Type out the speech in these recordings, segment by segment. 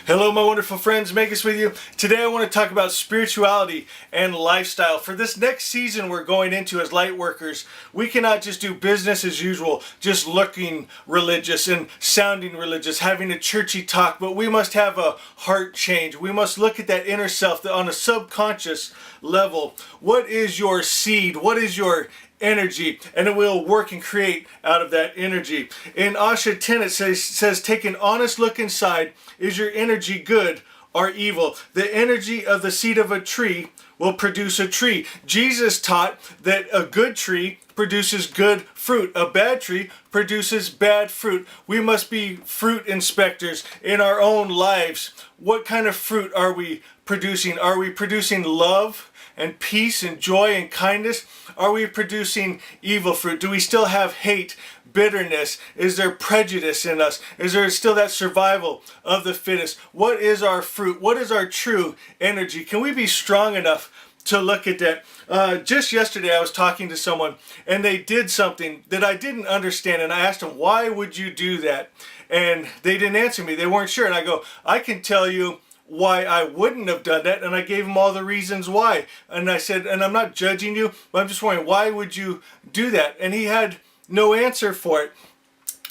Hello, my wonderful friends. Magus with you. Today I want to talk about spirituality and lifestyle. For this next season we're going into as light workers, we cannot just do business as usual, just looking religious and sounding religious, having a churchy talk, but we must have a heart change. We must look at that inner self on a subconscious level. What is your seed? What is your energy? And it will work and create out of that energy. In Asha 10 it says, take an honest look inside. Is your energy good or evil? The energy of the seed of a tree will produce a tree. Jesus taught that a good tree produces good fruit. A bad tree produces bad fruit. We must be fruit inspectors in our own lives. What kind of fruit are we producing? Are we producing love and peace and joy and kindness? Are we producing evil fruit? Do we still have hate, bitterness? Is there prejudice in us? Is there still that survival of the fittest? What is our fruit? What is our true energy? Can we be strong enough to look at that? Just yesterday I was talking to someone and they did something that I didn't understand, and I asked them, why would you do that? And they didn't answer me. They weren't sure. And I go, I can tell you why I wouldn't have done that, and I gave him all the reasons why. And I said, and I'm not judging you, but I'm just wondering, why would you do that? And he had no answer for it.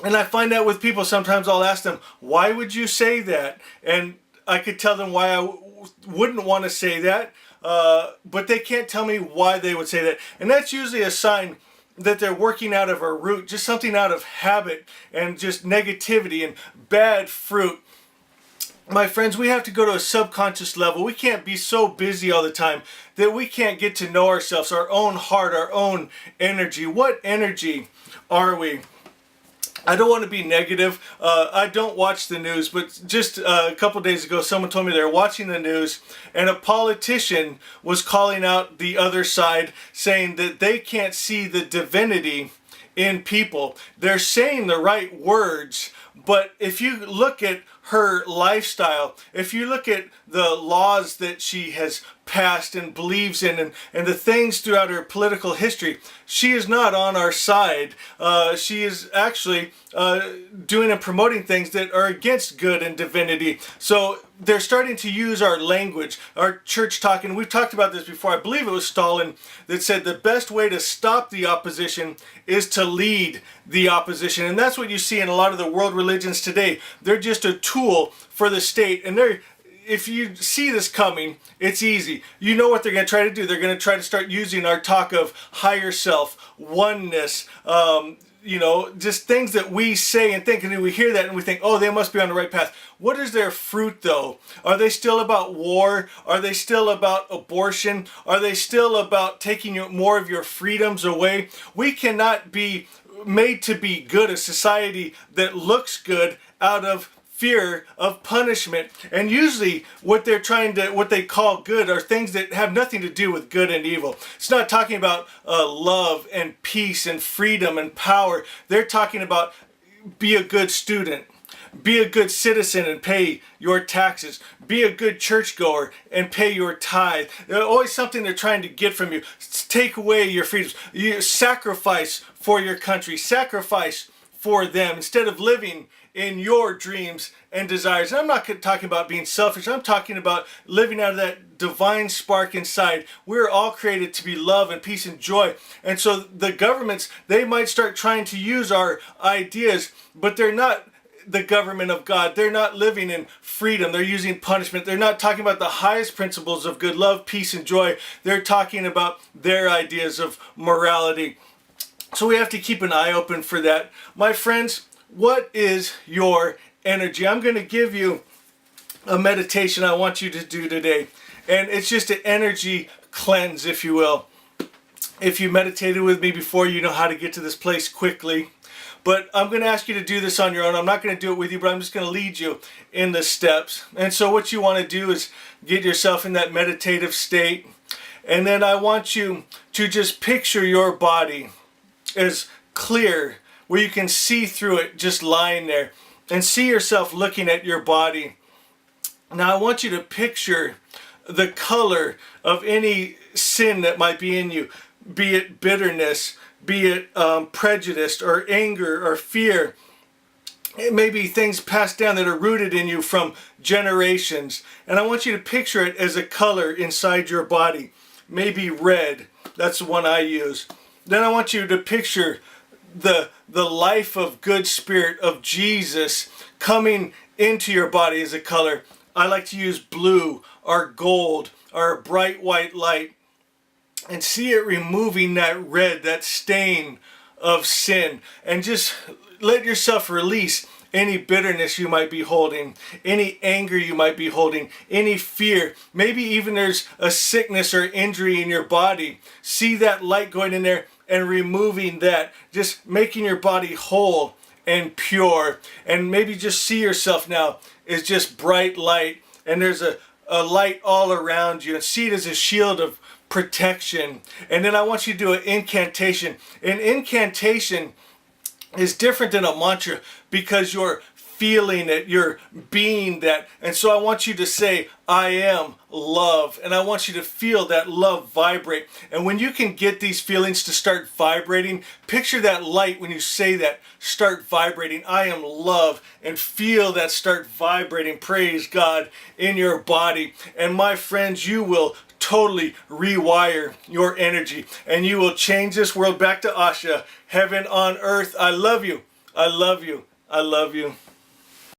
And I find that with people, sometimes I'll ask them, why would you say that? And I could tell them why I wouldn't want to say that, but they can't tell me why they would say that. And that's usually a sign that they're working out of a root, just something out of habit and just negativity and bad fruit. My friends, we have to go to a subconscious level. We can't be so busy all the time that we can't get to know ourselves, our own heart, our own energy. What energy are we? I don't want to be negative. I don't watch the news, but just a couple days ago, someone told me they were watching the news and a politician was calling out the other side, saying that they can't see the divinity in people. They're saying the right words, but if you look at her lifestyle, if you look at the laws that she has passed and believes in, and the things throughout her political history, she is not on our side. She is actually doing and promoting things that are against good and divinity. So they're starting to use our language, our church talk, and we've talked about this before. I believe it was Stalin that said the best way to stop the opposition is to lead the opposition. And that's what you see in a lot of the world religions today. They're just a tool for the state, and if you see this coming, it's easy. You know what they're going to try to do. They're going to try to start using our talk of higher self, oneness, just things that we say and think, and then we hear that and we think, oh, they must be on the right path. What is their fruit, though? Are they still about war? Are they still about abortion? Are they still about taking more of your freedoms away? We cannot be made to be good, a society that looks good out of fear of punishment. And usually what they call good are things that have nothing to do with good and evil. It's not talking about love and peace and freedom and power. They're talking about be a good student, be a good citizen and pay your taxes, be a good churchgoer and pay your tithe. There's always something they're trying to get from you. Take away your freedoms. You sacrifice for your country, sacrifice for them instead of living in your dreams and desires. And I'm not talking about being selfish. I'm talking about living out of that divine spark inside. We're all created to be love and peace and joy. And so the governments, they might start trying to use our ideas, but they're not the government of God. They're not living in freedom. They're using punishment. They're not talking about the highest principles of good love, peace, and joy. They're talking about their ideas of morality. So we have to keep an eye open for that. My friends, what is your energy? I'm going to give you a meditation I want you to do today. And it's just an energy cleanse, if you will. If you meditated with me before, you know how to get to this place quickly. But I'm going to ask you to do this on your own. I'm not going to do it with you, but I'm just going to lead you in the steps. And so what you want to do is get yourself in that meditative state. And then I want you to just picture your body as clear, where you can see through it, just lying there, and see yourself looking at your body. Now I want you to picture the color of any sin that might be in you, be it bitterness, be it prejudice or anger or fear. It may be things passed down that are rooted in you from generations. And I want you to picture it as a color inside your body. Maybe red. That's the one I use. Then I want you to picture the life of good spirit of Jesus coming into your body as a color. I like to use blue or gold or a bright white light, and see it removing that red, that stain of sin, and just let yourself release any bitterness you might be holding, any anger you might be holding, any fear. Maybe even there's a sickness or injury in your body. See that light going in there and removing that, just making your body whole and pure. And maybe just see yourself now as just bright light, and there's a light all around you, and see it as a shield of protection. And then I want you to do an incantation. An incantation is different than a mantra because you're feeling it, you're being that. And so I want you to say, I am love. And I want you to feel that love vibrate. And when you can get these feelings to start vibrating, picture that light when you say that, start vibrating. I am love. And feel that start vibrating, praise God, in your body. And my friends, you will totally rewire your energy, and you will change this world back to Asha, heaven on earth. I love you. I love you. I love you.